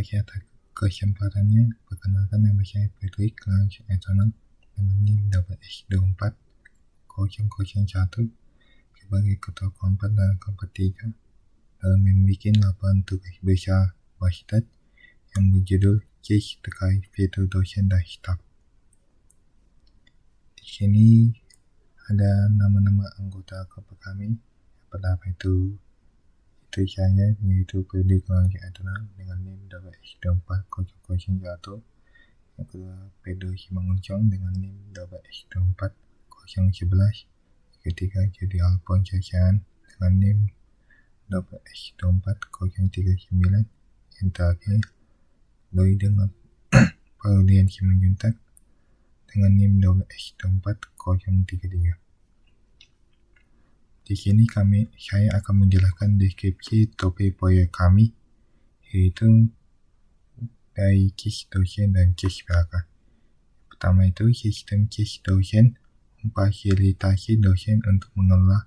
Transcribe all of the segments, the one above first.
Bagi atas kesempatannya, perkenalkan nama saya Patrick Lance Antonon dengan NIM WS240001 sebagai ketua keempat dan keempat 3 dalam membuat laporan tugas besar WASTAT yang berjudul Case terkait fitur dosen dan staf. Di sini ada nama-nama anggota kelompok kami. Yang pertama itu saya, yaitu Patrick Lance Antonon dengan NIM WS240001. Yang kedua, Pedro Simanguncong dengan NIM WS24011. Ketiga, Judy Alphonse Chan dengan NIM WS24039. Yang terakhir, Doi dengan Paulian Simanjuntak dengan NIM WS24033. Di sini saya akan menjelaskan deskripsi topik proyek kami, yaitu dari case dosen dan case PHK. Pertama itu sistem case dosen memfasilitasi dosen untuk mengelola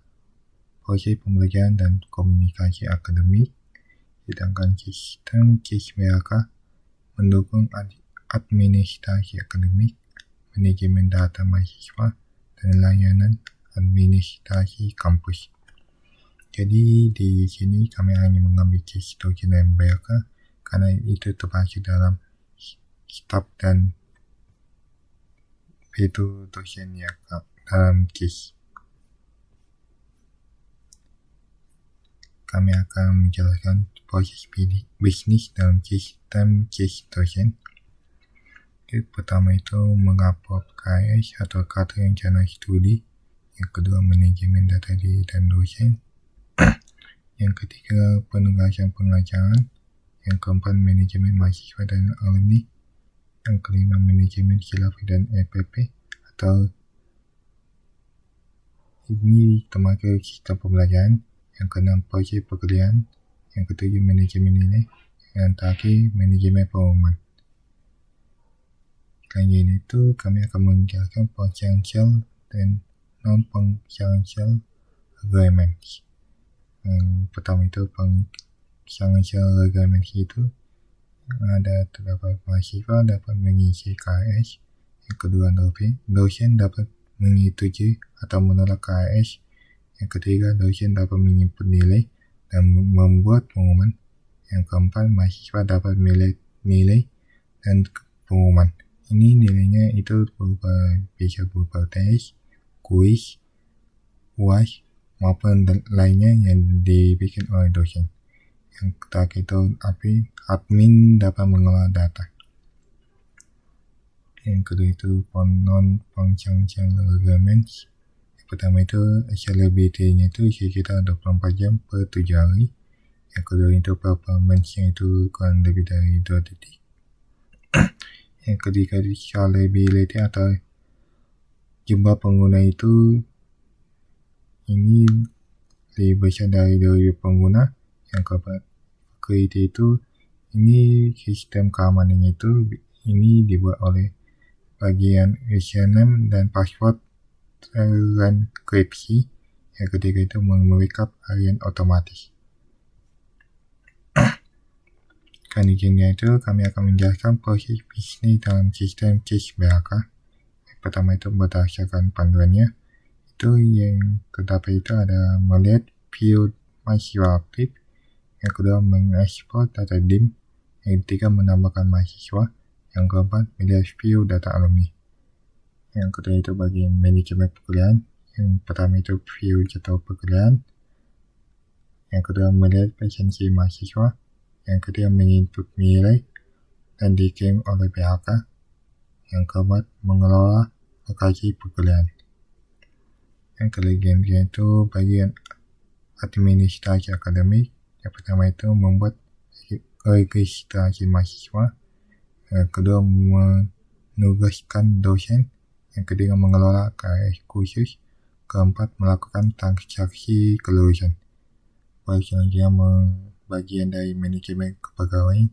proses pembelajaran dan komunikasi akademik, sedangkan sistem case PHK mendukung administrasi akademik, manajemen data mahasiswa, dan layanan administrasi kampus. Jadi di sini kami hanya mengambil case dosen dan PHK karena itu termasuk dalam staf dan fitur dosen ya dalam case. Kami akan menjelaskan proses bisnis dalam sistem case dosen. Pertama itu mengupload KS atau kartu rencana studi. Yang kedua, manajemen data diri dan dosen. Yang ketiga, penugasan pengajaran. Yang keempat, manajemen mahasiswa dan alumni. Yang kelima, manajemen khilafah dan EPP atau ini termasuk sistem pembelajaran. Yang keenam, proses pekerjaan. Yang ketujuh, manajemen nilai. Yang terakhir, manajemen pengumuman. Selain itu, kami akan menjelaskan potential dan non-potential agreements. Yang pertama itu potential agreements itu ada terdapat mahasiswa dapat mengisi KS. Yang kedua, dosen dapat menyetujui atau menolak KS. Yang ketiga, dosen dapat menyimpan nilai dan membuat pengumuman. Yang keempat, mahasiswa dapat memilih nilai dan pengumuman. Ini nilainya itu bisa berupa tes, kuis, UAS, maupun lainnya yang dibikin oleh dosen. Yang terakhir itu admin dapat mengelola data. Yang kedua itu non-functional agreements. Yang pertama itu availability-nya itu sekitar 24 jam per 7 hari. Yang kedua itu performance-nya itu kurang lebih dari 2 detik. Yang ketiga itu scalability atau jumlah pengguna itu ini lebih besar dari pengguna. Yang keempat, security itu ini sistem keamanannya itu ini dibuat oleh bagian username dan password terenkripsi. Yang ketiga itu membackup harian otomatis. Selanjutnya itu kami akan menjelaskan proses bisnis dalam sistem case PHK. Yang pertama itu berdasarkan panduannya. Itu yang terdapat itu ada melihat view mahasiswa aktif. Yang kedua, mengekspor data DIM. Yang ketiga, menambahkan mahasiswa. Yang keempat, melihat view data alumni. Yang kedua itu bagian manajemen pekerjaan. Yang pertama itu view jadwal pekerjaan. Yang kedua, melihat presensi mahasiswa. Yang ketiga, menginput nilai dan dikirim oleh PHK. Yang keempat, mengelola lokasi pekerjaan. Yang ketiga itu bagian administrasi akademik. Yang pertama itu membuat registrasi mahasiswa. Yang kedua, menugaskan dosen. Yang ketiga, mengelola KS khusus. Keempat, melakukan transaksi kelulusan. Baik, selanjutnya bagian dari manajemen kepegawaian.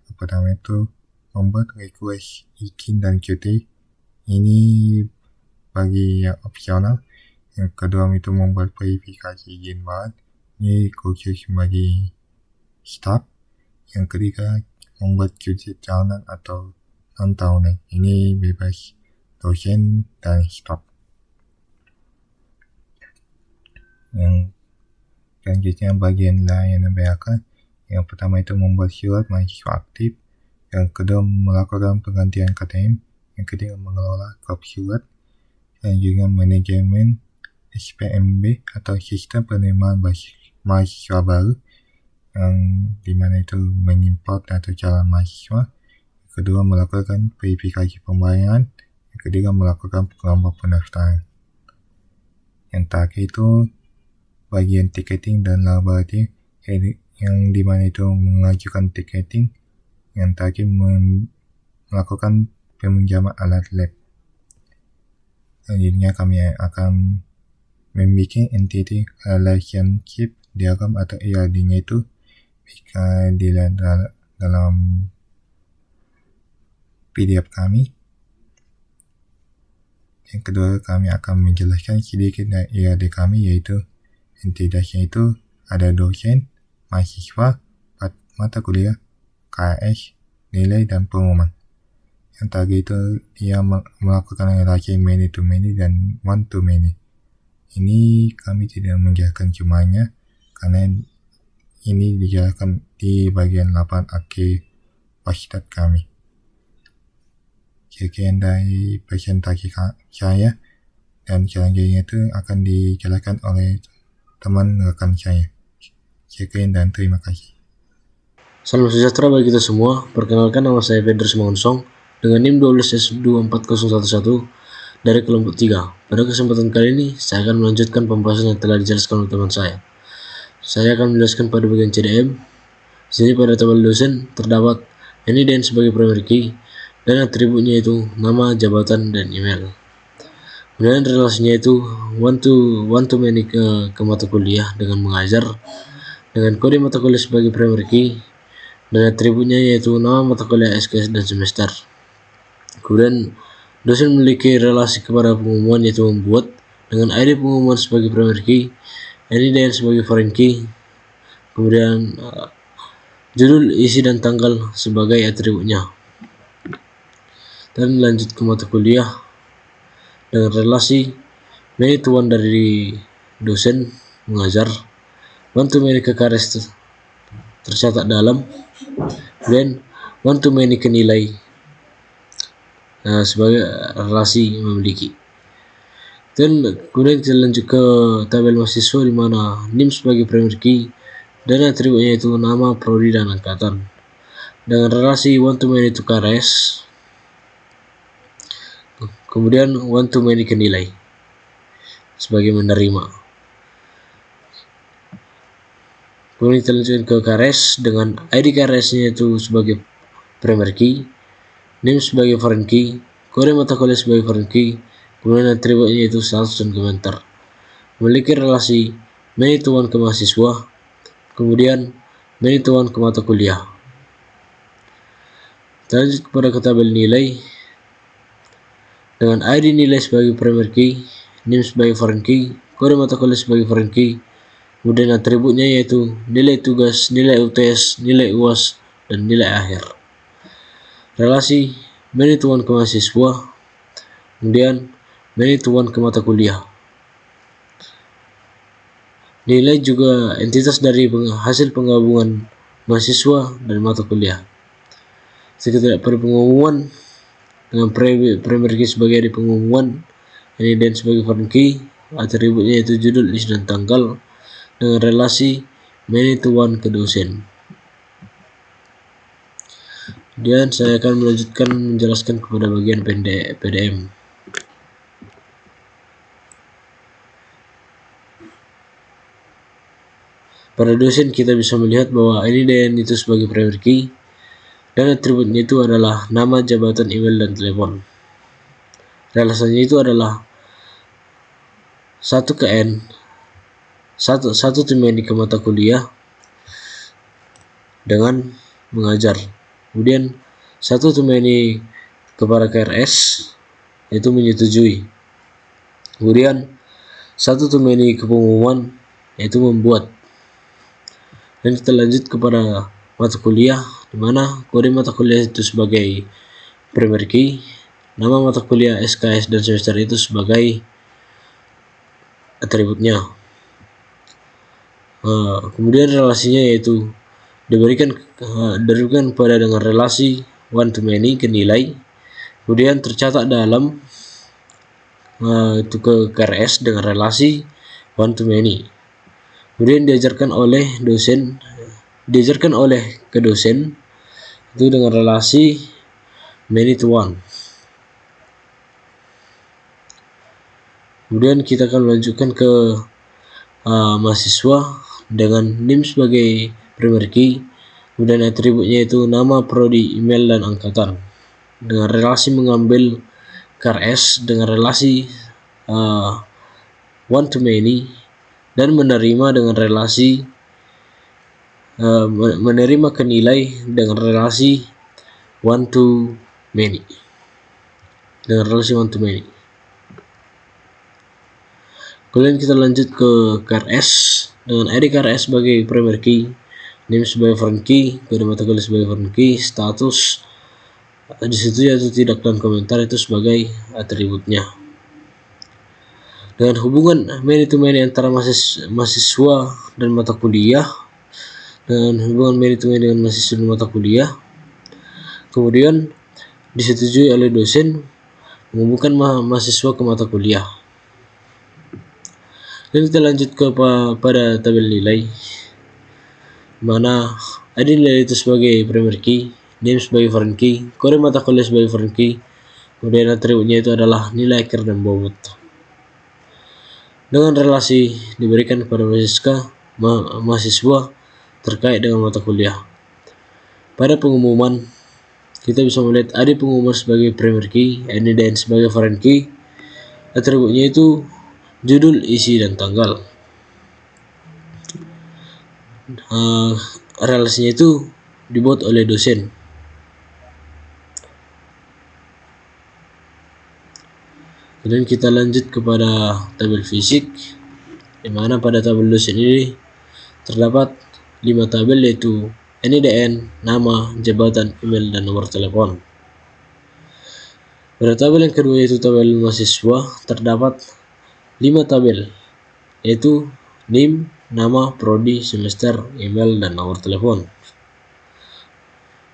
Yang pertama itu membuat request izin dan cuti. Ini bagi yang opsional. Yang kedua itu membuat verifikasi izin bahan. Ini khusus bagi staf. Yang ketiga, membuat QC tahunan atau non-tahunan. Ini bebas dosen dan staf. Yang selanjutnya bagian layanan BHK. Yang pertama itu membuat surat mahasiswa aktif. Yang kedua melakukan penggantian KTM. Yang ketiga mengelola klub surat. Selanjutnya manajemen SPMB atau sistem penerimaan mahasiswa baru, yang dimana itu mengimport atau calon mahasiswa. Yang kedua melakukan verifikasi pembayaran. Yang ketiga melakukan pengelompok pendaftaran. Yang terakhir itu bagian tiketing dan laboratorium, yang dimana itu mengajukan tiketing. Yang terakhir melakukan peminjaman alat lab. Selanjutnya kami akan membuat entity relationship diagram atau ERD-nya itu bisa dilihat dalam PDF kami. Yang kedua kami akan menjelaskan sedikit dari ERD kami, yaitu entitasnya itu ada dosen, mahasiswa, mata kuliah, KS, nilai, dan pengumuman. Yang terakhir itu dia melakukan relasi many to many dan one to many. Ini kami tidak menjelaskan jumlahnya karena ini dijelaskan di bagian 8 akhir wasiat kami. Sekian dari presentasi saya, dan selanjutnya itu akan dijelaskan oleh teman rekan saya. Sekian dan terima kasih. Salam sejahtera bagi kita semua. Perkenalkan, nama saya Pedro Mongonsong dengan NIM 12S24011 dari kelompok 3. Pada kesempatan kali ini, saya akan melanjutkan pembahasan yang telah dijelaskan oleh teman saya. Saya akan menjelaskan pada bagian CDM. Di sini pada tabel dosen terdapat NIDN sebagai primary key dan atributnya itu nama, jabatan, dan email. Kemudian relasinya itu one to many ke mata kuliah dengan mengajar, dengan kode mata kuliah sebagai primary key, dan atributnya yaitu nama mata kuliah, SKS, dan semester. Kemudian dosen memiliki relasi kepada pengumuman, yaitu membuat dengan ID pengumuman sebagai primary key, NIDN sebagai foreign key, kemudian judul, isi, dan tanggal sebagai atributnya. Dan lanjut ke mata kuliah dengan relasi many to one dari dosen mengajar, one to many ke KRS tercatat dalam, kemudian one to many ke nilai sebagai relasi memiliki. Dan kemudian kita lanjut ke tabel mahasiswa, di mana NIM sebagai primary key dan atributnya itu nama, prodi, dan angkatan, dengan relasi one to many to KRS, kemudian one to many ke nilai sebagai menerima. Kemudian kita lanjutkan ke KRS dengan ID KRS-nya itu sebagai primary key, NIM sebagai foreign key, kode mata kuliah sebagai foreign key, kemudian atributnya itu status dan komentar. Memiliki relasi many to one ke mahasiswa, kemudian many to one ke mata kuliah. Kita lanjut kepada ke tabel nilai dengan ID nilai sebagai primary key, NIM sebagai foreign key, kode mata kuliah sebagai foreign key, kemudian atributnya yaitu nilai tugas, nilai UTS, nilai UAS, dan nilai akhir. Relasi many to one ke mahasiswa, kemudian many to one ke mata kuliah. Nilai juga entitas dari hasil penggabungan mahasiswa dan mata kuliah. Sekitar pada pengumuman dengan primary key sebagai di pengumuman, NIDN sebagai foreign key, atributnya yaitu judul, isi, dan tanggal, dengan relasi many to one ke dosen. Kemudian saya akan melanjutkan menjelaskan kepada bagian PDM. Pada dosen kita bisa melihat bahwa NIDN itu sebagai primary key dan atributnya itu adalah nama, jabatan, email, dan telepon. Relasinya itu adalah 1 ke N, satu to many ke mata kuliah dengan mengajar, kemudian 1 to many kepada KRS yaitu menyetujui, kemudian 1 to many ke pengumuman yaitu membuat. Dan kita lanjut kepada mata kuliah di mana kode mata kuliah itu sebagai primary key, nama mata kuliah SKS dan semester itu sebagai atributnya. Kemudian relasinya yaitu diberikan pada dengan relasi one to many ke nilai, kemudian tercatat dalam itu ke KRS dengan relasi one to many, kemudian diajarkan oleh ke dosen itu dengan relasi many to one. Kemudian kita akan melanjutkan ke mahasiswa dengan NIM sebagai primary key, kemudian atributnya itu nama, prodi, email, dan angkatan, dengan relasi mengambil KRS dengan relasi one to many, dan menerima dengan relasi menerima ke nilai dengan relasi one to many, Kemudian kita lanjut ke KRS dengan ID KRS sebagai primary key, name sebagai foreign key, kode mata kuliah sebagai foreign key, status di situ yaitu tidak dan komentar itu sebagai atributnya. Dengan hubungan many to many antara mahasiswa dan mata kuliah, kemudian disetujui oleh dosen menghubungkan mahasiswa ke mata kuliah. Dan kita lanjut pada tabel nilai, mana ID nilai itu sebagai primary key, name sebagai foreign key, kode mata kuliah sebagai foreign key, kemudian atributnya itu adalah nilai akhir dan bobot. Dengan relasi diberikan kepada mahasiswa terkait dengan mata kuliah. Pada pengumuman kita bisa melihat ID pengumuman sebagai primary key, NIDN sebagai foreign key, atributnya itu judul, isi, dan tanggal. Relasinya itu dibuat oleh dosen. Kemudian kita lanjut kepada tabel fisik, di mana pada tabel dosen ini terdapat 5 tabel yaitu NIDN, nama, jabatan, email, dan nomor telepon. Pada tabel yang kedua yaitu tabel mahasiswa terdapat 5 tabel yaitu NIM, nama, prodi, semester, email, dan nomor telepon.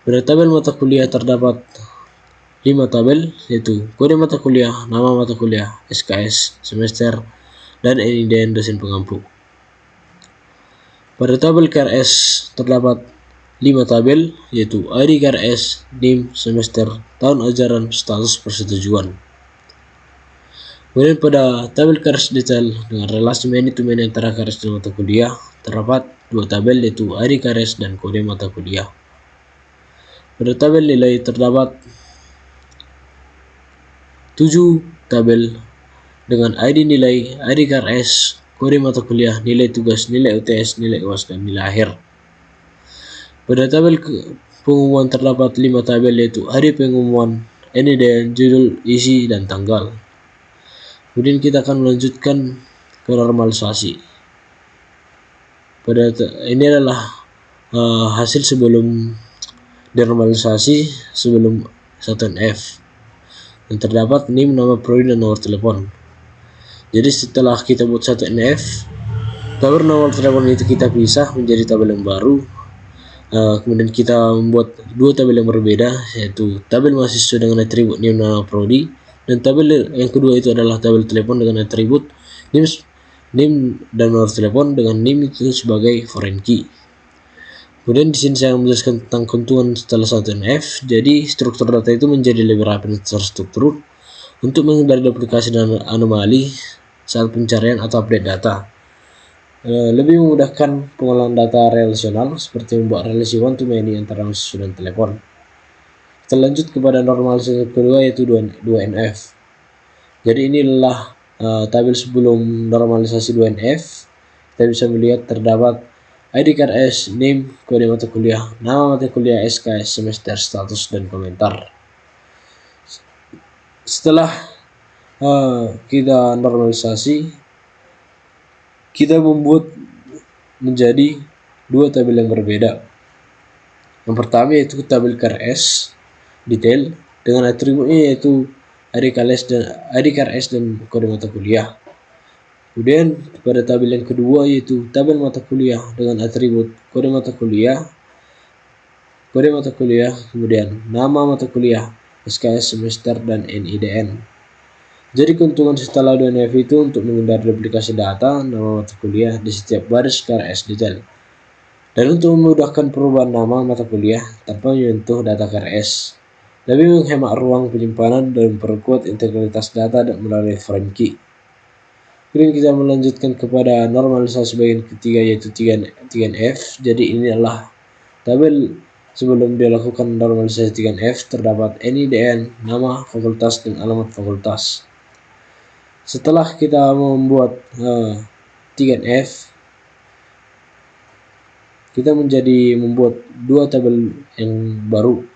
Pada tabel mata kuliah terdapat 5 tabel yaitu kode mata kuliah, nama mata kuliah, SKS, semester, dan NIDN dosen pengampu. Pada tabel KRS terdapat 5 tabel yaitu ID KRS, NIM, semester, tahun ajaran, status persetujuan. Kemudian pada tabel KRS detail dengan relasi many to many antara KRS dan mata kuliah terdapat 2 tabel yaitu ID KRS dan kode mata kuliah. Pada tabel nilai terdapat 7 tabel dengan ID nilai, ID KRS, kode mata kuliah, nilai tugas, nilai UTS, nilai UAS, dan nilai akhir. Pada tabel pengumuman terdapat 5 tabel yaitu ID pengumuman, NIDN, judul, isi, dan tanggal. Kemudian kita akan melanjutkan ke normalisasi. Ini adalah hasil sebelum denormalisasi sebelum 1NF. Dan terdapat NIM, nama, prodi, dan nomor telepon. Jadi setelah kita buat 1NF, tabel nomor telepon itu kita pisah menjadi tabel yang baru. Kemudian kita membuat 2 tabel yang berbeda yaitu tabel mahasiswa dengan atribut NIM, nama, prodi, dan tabel yang kedua itu adalah tabel telepon dengan atribut NIM dan nomor telepon dengan NIM itu sebagai foreign key. Kemudian di sini saya menjelaskan tentang keuntungan setelah 1NF. Jadi struktur data itu menjadi lebih rapi dan terstruktur untuk menghindari duplikasi dan anomali saat pencarian atau update data. Lebih memudahkan pengolahan data relasional seperti membuat relasi one to many antara mahasiswa dan telepon. Kita lanjut kepada normalisasi kedua yaitu 2NF. Jadi inilah tabel sebelum normalisasi 2NF. Kita bisa melihat terdapat ID KRS, NIM, kode mata kuliah, nama mata kuliah, SKS, semester, status, dan komentar. Setelah kita normalisasi, kita membuat menjadi 2 tabel yang berbeda. Yang pertama yaitu tabel KRS detail dengan atributnya yaitu ID KRS dan kode mata kuliah. Kemudian pada tabel yang kedua yaitu tabel mata kuliah dengan atribut kode mata kuliah, kemudian nama mata kuliah, SKS semester dan NIDN. Jadi keuntungan setelah 2NF itu untuk menghindari duplikasi data nama mata kuliah di setiap baris KRS detail. Dan untuk memudahkan perubahan nama mata kuliah tanpa menyentuh data KRS. Lebih menghemat ruang penyimpanan dan memperkuat integritas data dan melalui foreign key. Kemudian kita melanjutkan kepada normalisasi bagian ketiga yaitu 3F. Jadi ini adalah tabel sebelum dilakukan normalisasi 3F terdapat NIDN, nama fakultas dan alamat fakultas. Setelah kita membuat 3F, kita membuat dua tabel yang baru,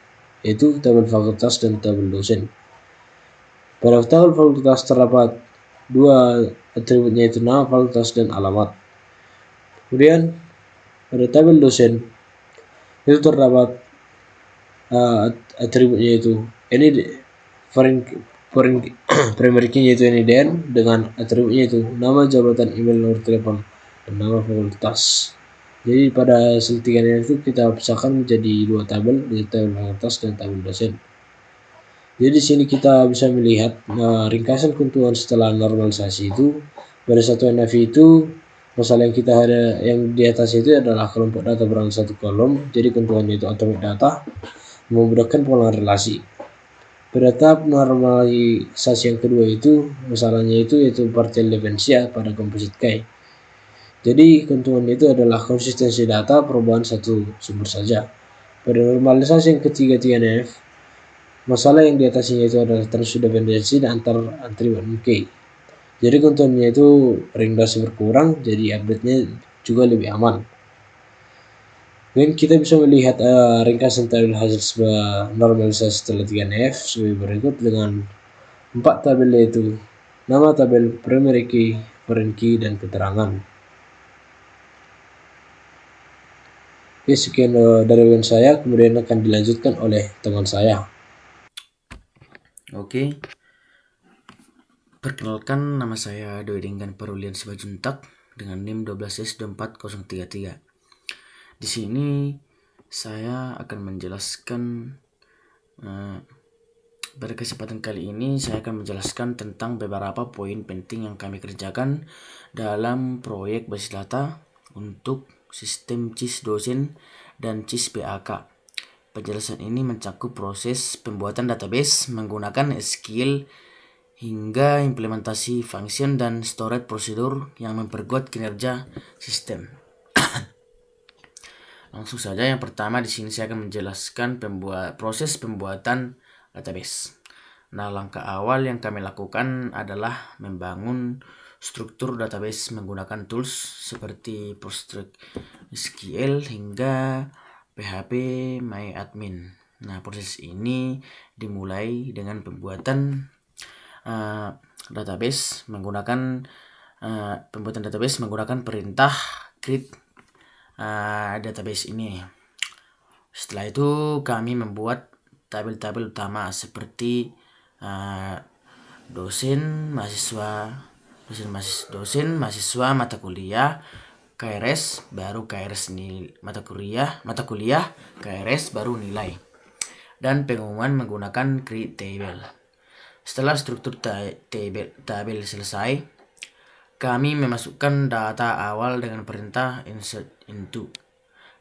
yaitu tabel fakultas dan tabel dosen. Pada tabel fakultas terdapat dua atributnya yaitu nama fakultas dan alamat. Kemudian pada tabel dosen itu terdapat atributnya yaitu primary key yaitu NIDN dengan atributnya yaitu nama, jabatan, email, nomor telepon, dan nama fakultas. Jadi pada sentikannya itu kita pisahkan menjadi dua tabel, yaitu tabel fakultas dan tabel dosen. Jadi di sini kita bisa melihat ringkasan keuntungan setelah normalisasi itu. Pada satu NFI itu masalah yang kita ada yang di atas itu adalah kelompok data berangkat satu kolom. Jadi keuntungannya itu atomic data, memudahkan pengelolaan relasi. Pada tahap normalisasi yang kedua itu masalahnya itu yaitu partial dependency pada composite key. Jadi keuntungannya itu adalah konsistensi data perubahan satu sumber saja. Pada normalisasi yang ketiga 3NF, masalah yang di atasnya itu adalah transdependensi dan antar atribut key. Jadi keuntungannya itu ringdasi berkurang, jadi update-nya juga lebih aman. Dan kita bisa melihat ringkasan tabel hasil sebuah normalisasi setelah 3NF sebagai berikut dengan 4 tabel yaitu nama tabel, primary key, foreign key, dan keterangan. Oke, sekian dari saya, kemudian akan dilanjutkan oleh teman saya. Oke, perkenalkan nama saya Doi Denggan Parulian Sibajuntak dengan NIM 12S24033. Di sini saya akan menjelaskan pada kesempatan kali ini saya akan menjelaskan tentang beberapa poin penting yang kami kerjakan dalam proyek basis data untuk sistem CIS dosen dan CIS BAK. Penjelasan ini mencakup proses pembuatan database menggunakan SQL hingga implementasi function dan storage prosedur yang memperkuat kinerja sistem. Langsung saja, yang pertama di sini saya akan menjelaskan proses pembuatan database. Nah, langkah awal yang kami lakukan adalah membangun struktur database menggunakan tools seperti PostgreSQL hingga PHP MyAdmin. Nah, proses ini dimulai dengan pembuatan database menggunakan perintah create database ini. Setelah itu kami membuat tabel-tabel utama seperti dosen, mahasiswa, mata kuliah, KRS, baru KRS mata kuliah, KRS baru nilai, dan pengumuman menggunakan create table. Setelah struktur tabel selesai, kami memasukkan data awal dengan perintah insert into.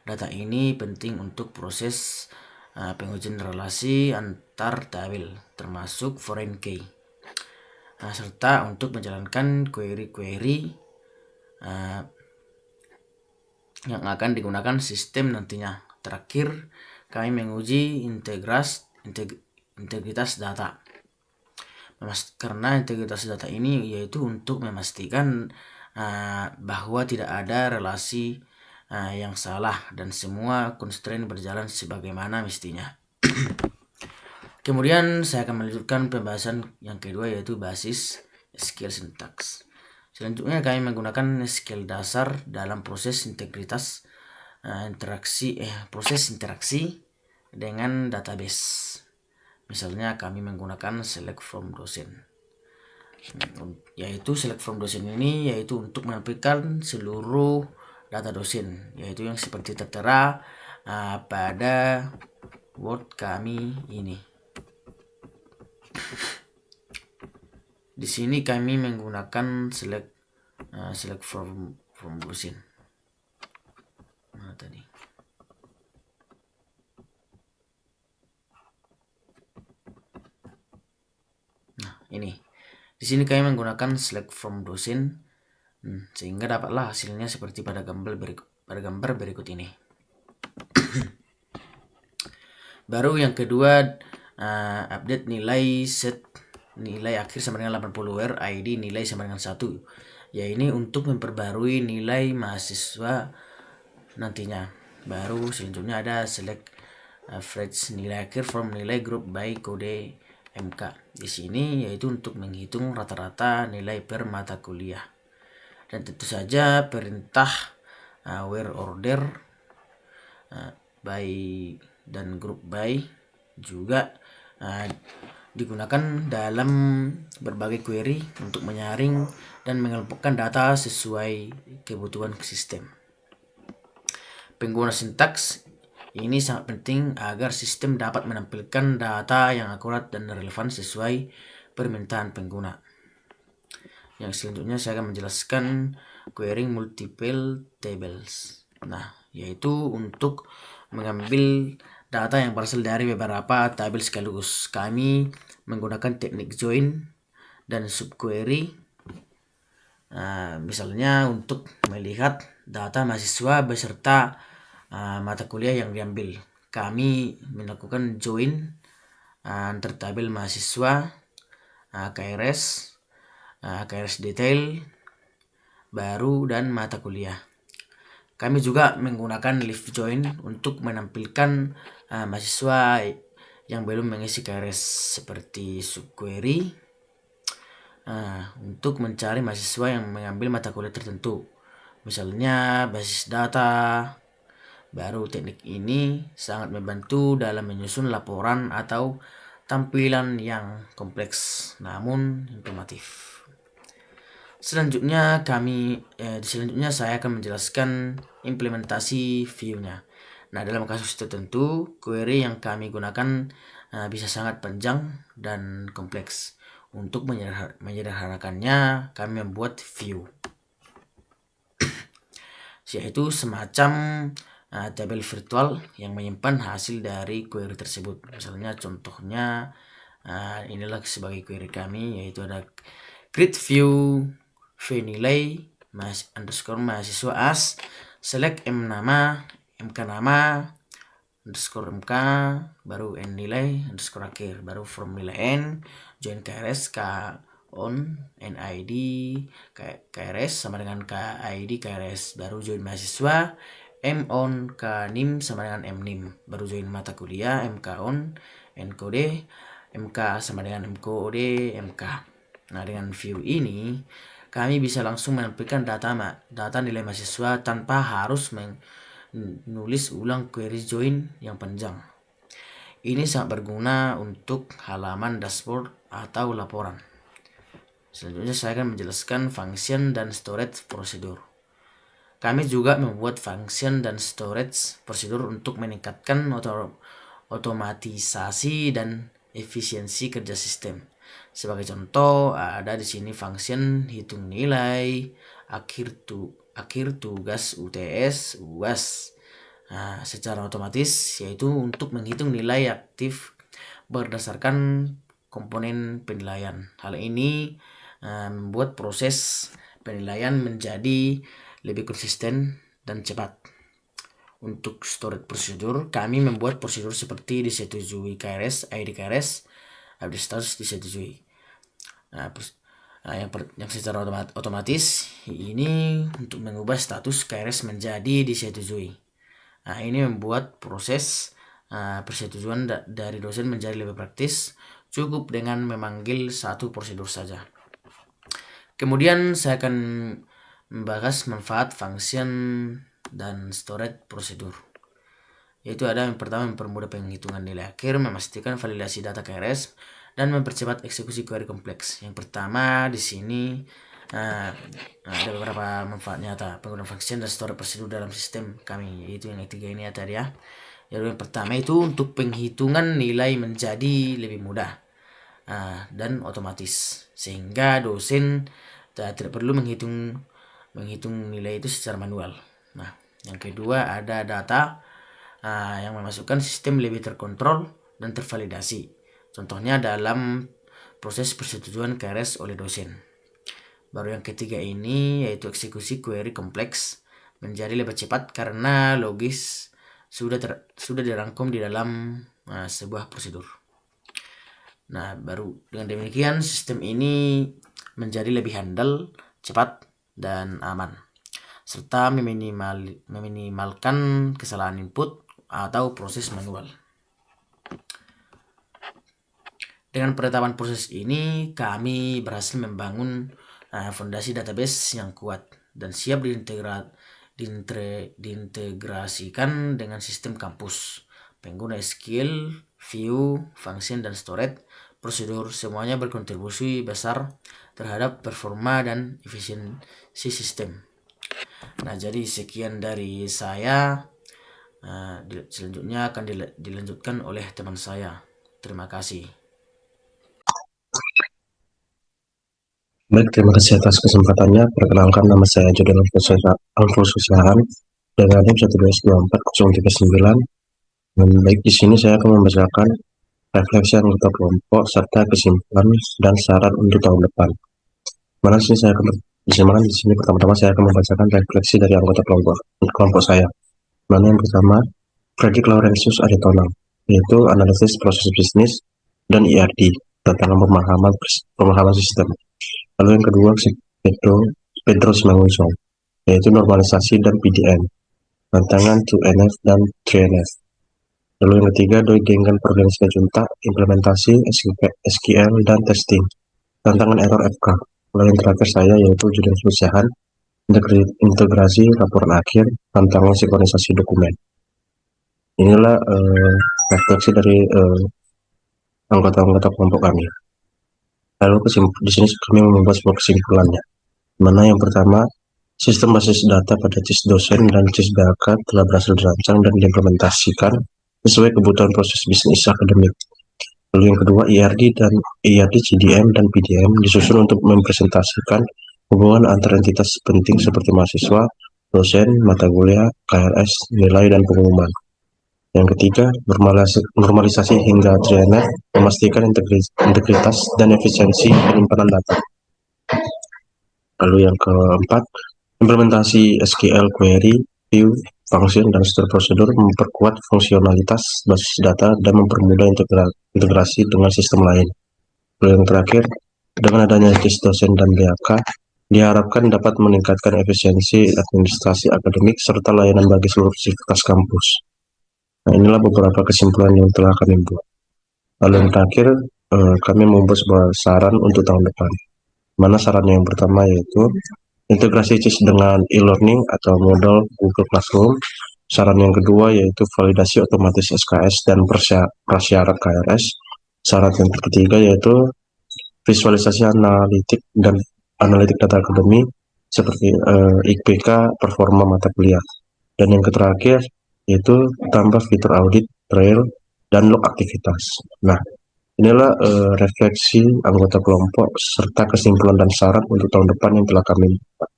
Data ini penting untuk proses pengujian relasi antar tabel, termasuk foreign key, serta untuk menjalankan query-query yang akan digunakan sistem nantinya. Terakhir, kami menguji integritas data. Karena integritas data ini yaitu untuk memastikan bahwa tidak ada relasi yang salah dan semua constraint berjalan sebagaimana mestinya. Kemudian saya akan melanjutkan pembahasan yang kedua yaitu basis SQL syntax. Selanjutnya kami menggunakan SQL dasar dalam proses integritas proses interaksi dengan database. Misalnya kami menggunakan select from dosen. Yaitu select from dosen ini yaitu untuk menampilkan seluruh data dosen, yaitu yang seperti tertera pada Word kami ini. Di sini kami menggunakan select from dosen. Mana tadi? Nah, ini. Di sini kami menggunakan select from dosen, sehingga dapatlah hasilnya seperti pada gambar berikut ini. Baru yang kedua, update nilai set nilai akhir sama dengan 80 where ID nilai sama dengan 1. Ya, ini untuk memperbarui nilai mahasiswa nantinya. Baru selanjutnya ada select average nilai akhir from nilai group by kode MK. Di sini yaitu untuk menghitung rata-rata nilai per mata kuliah. Dan tentu saja perintah where order by dan group by juga digunakan dalam berbagai query untuk menyaring dan mengelompokkan data sesuai kebutuhan sistem. Pengguna sintaks ini sangat penting agar sistem dapat menampilkan data yang akurat dan relevan sesuai permintaan pengguna. Yang selanjutnya saya akan menjelaskan querying multiple tables. Nah, yaitu untuk mengambil data yang berasal dari beberapa tabel sekaligus. Kami menggunakan teknik join dan subquery. Misalnya untuk melihat data mahasiswa beserta mata kuliah yang diambil, kami melakukan join antar tabel mahasiswa, KRS detail, baru, dan mata kuliah. Kami juga menggunakan leaf join untuk menampilkan mahasiswa yang belum mengisi KRS seperti subquery untuk mencari mahasiswa yang mengambil mata kuliah tertentu, misalnya basis data. Baru teknik ini sangat membantu dalam menyusun laporan atau tampilan yang kompleks namun informatif. Selanjutnya saya akan menjelaskan implementasi view-nya. Nah, dalam kasus tertentu, query yang kami gunakan bisa sangat panjang dan kompleks. Untuk menyederhanakannya, kami membuat view, yaitu semacam tabel virtual yang menyimpan hasil dari query tersebut. Misalnya contohnya inilah sebagai query kami, yaitu ada create view v nilai underscore mahasiswa as select m nama mk nama underscore mk baru n nilai underscore akhir baru from nilai n join krs k on NID KRS sama dengan KID KRS baru join mahasiswa M on K NIM sama dengan M NIM baru join mata kuliah MK on N kode MK sama dengan M kode MK. Nah, dengan view ini kami bisa langsung menampilkan data nilai mahasiswa tanpa harus menulis ulang query join yang panjang. Ini sangat berguna untuk halaman dashboard atau laporan. Selanjutnya saya akan menjelaskan function dan storage prosedur. Kami juga membuat function dan storage prosedur untuk meningkatkan otomatisasi dan efisiensi kerja sistem. Sebagai contoh, ada di sini function hitung nilai akhir tugas UTS UAS secara otomatis, yaitu untuk menghitung nilai aktif berdasarkan komponen penilaian. Hal ini membuat proses penilaian menjadi lebih konsisten dan cepat. Untuk storage prosedur, kami membuat prosedur seperti disetujui KRS, ID KRS, update status disetujui. Yang secara otomatis ini untuk mengubah status KRS menjadi disetujui. Ini membuat proses persetujuan dari dosen menjadi lebih praktis, cukup dengan memanggil satu prosedur saja. Kemudian saya akan membahas manfaat function dan storage prosedur. Yaitu ada yang pertama, mempermudah penghitungan nilai akhir, memastikan validasi data KRS, dan mempercepat eksekusi query kompleks. Yang pertama di sini ada beberapa manfaat nyata penggunaan function dan storage prosedur dalam sistem kami, yaitu yang ketiga ini ya tadi ya. Yang pertama itu untuk penghitungan nilai menjadi lebih mudah dan otomatis, sehingga dosen tidak perlu menghitung nilai itu secara manual. Nah, yang kedua ada data yang memasukkan sistem lebih terkontrol dan tervalidasi. Contohnya dalam proses persetujuan KRS oleh dosen. Baru yang ketiga ini yaitu eksekusi query kompleks menjadi lebih cepat karena logis sudah dirangkum di dalam sebuah prosedur. Nah, baru dengan demikian sistem ini menjadi lebih handal, cepat, dan aman, serta meminimalkan kesalahan input atau proses manual. Dengan penetapan proses ini, kami berhasil membangun fondasi database yang kuat dan siap diintegrasikan dengan sistem kampus. Pengguna SQL, view, function, dan storage prosedur semuanya berkontribusi besar terhadap performa dan efisiensi sistem. Nah, jadi sekian dari saya. Selanjutnya akan dilanjutkan oleh teman saya. Terima kasih. Baik, terima kasih atas kesempatannya. Perkenalkan, nama saya Jodel Alfonso Siahaan dengan NIM 1224039. Dan baik, di sini saya akan membacakan refleksi anggota kelompok serta kesimpulan dan saran untuk tahun depan. Di sini pertama-tama saya akan membacakan refleksi dari anggota kelompok saya. Mana yang pertama, Fredrik Laurentius Aritonang, yaitu analisis proses bisnis dan IRD tentang pemahaman sistem. Lalu yang kedua, Pedro Simangunso, yaitu normalisasi dan PDM, tantangan 2NF dan 3NF. Lalu yang ketiga, Doi Gengan Perganisasi Junta, implementasi SQL dan testing, tantangan error FK. Lalu yang terakhir saya, yaitu Julian Susiahan, integrasi laporan akhir, tantangan sinkronisasi dokumen. Inilah refleksi dari anggota-anggota kelompok kami. Lalu di sini kami membuat sebuah kesimpulannya. Mana yang pertama, sistem basis data pada CIS dosen dan CIS BAK telah berhasil dirancang dan diimplementasikan sesuai kebutuhan proses bisnis akademik. Lalu yang kedua, IRD CDM dan PDM disusun untuk mempresentasikan hubungan antar entitas penting seperti mahasiswa, dosen, mata kuliah, KRS, nilai, dan pengumuman. Yang ketiga, normalisasi hingga 3NF memastikan integritas dan efisiensi penyimpanan data. Lalu yang keempat, implementasi SQL query, view, function, dan storage prosedur memperkuat fungsionalitas basis data dan mempermudah integrasi dengan sistem lain. Lalu yang terakhir, dengan adanya CIS dosen dan BAK, diharapkan dapat meningkatkan efisiensi administrasi akademik serta layanan bagi seluruh sivitas kampus. Nah, inilah beberapa kesimpulan yang telah kami buat. Lalu yang terakhir, kami membuat sebuah saran untuk tahun depan. Mana saran yang pertama yaitu integrasi CIS dengan e-learning atau model Google Classroom. Saran yang kedua yaitu validasi otomatis SKS dan prasyarat KRS. Saran yang ketiga yaitu visualisasi analitik data akademi seperti IPK, performa mata kuliah. Dan yang terakhir yaitu tambah fitur audit, trail, dan log aktivitas. Nah, inilah refleksi anggota kelompok serta kesimpulan dan saran untuk tahun depan yang telah kami buat.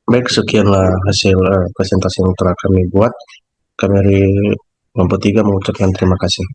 Baik, sekianlah hasil presentasi yang telah kami buat. Kami dari kelompok 3 mengucapkan terima kasih.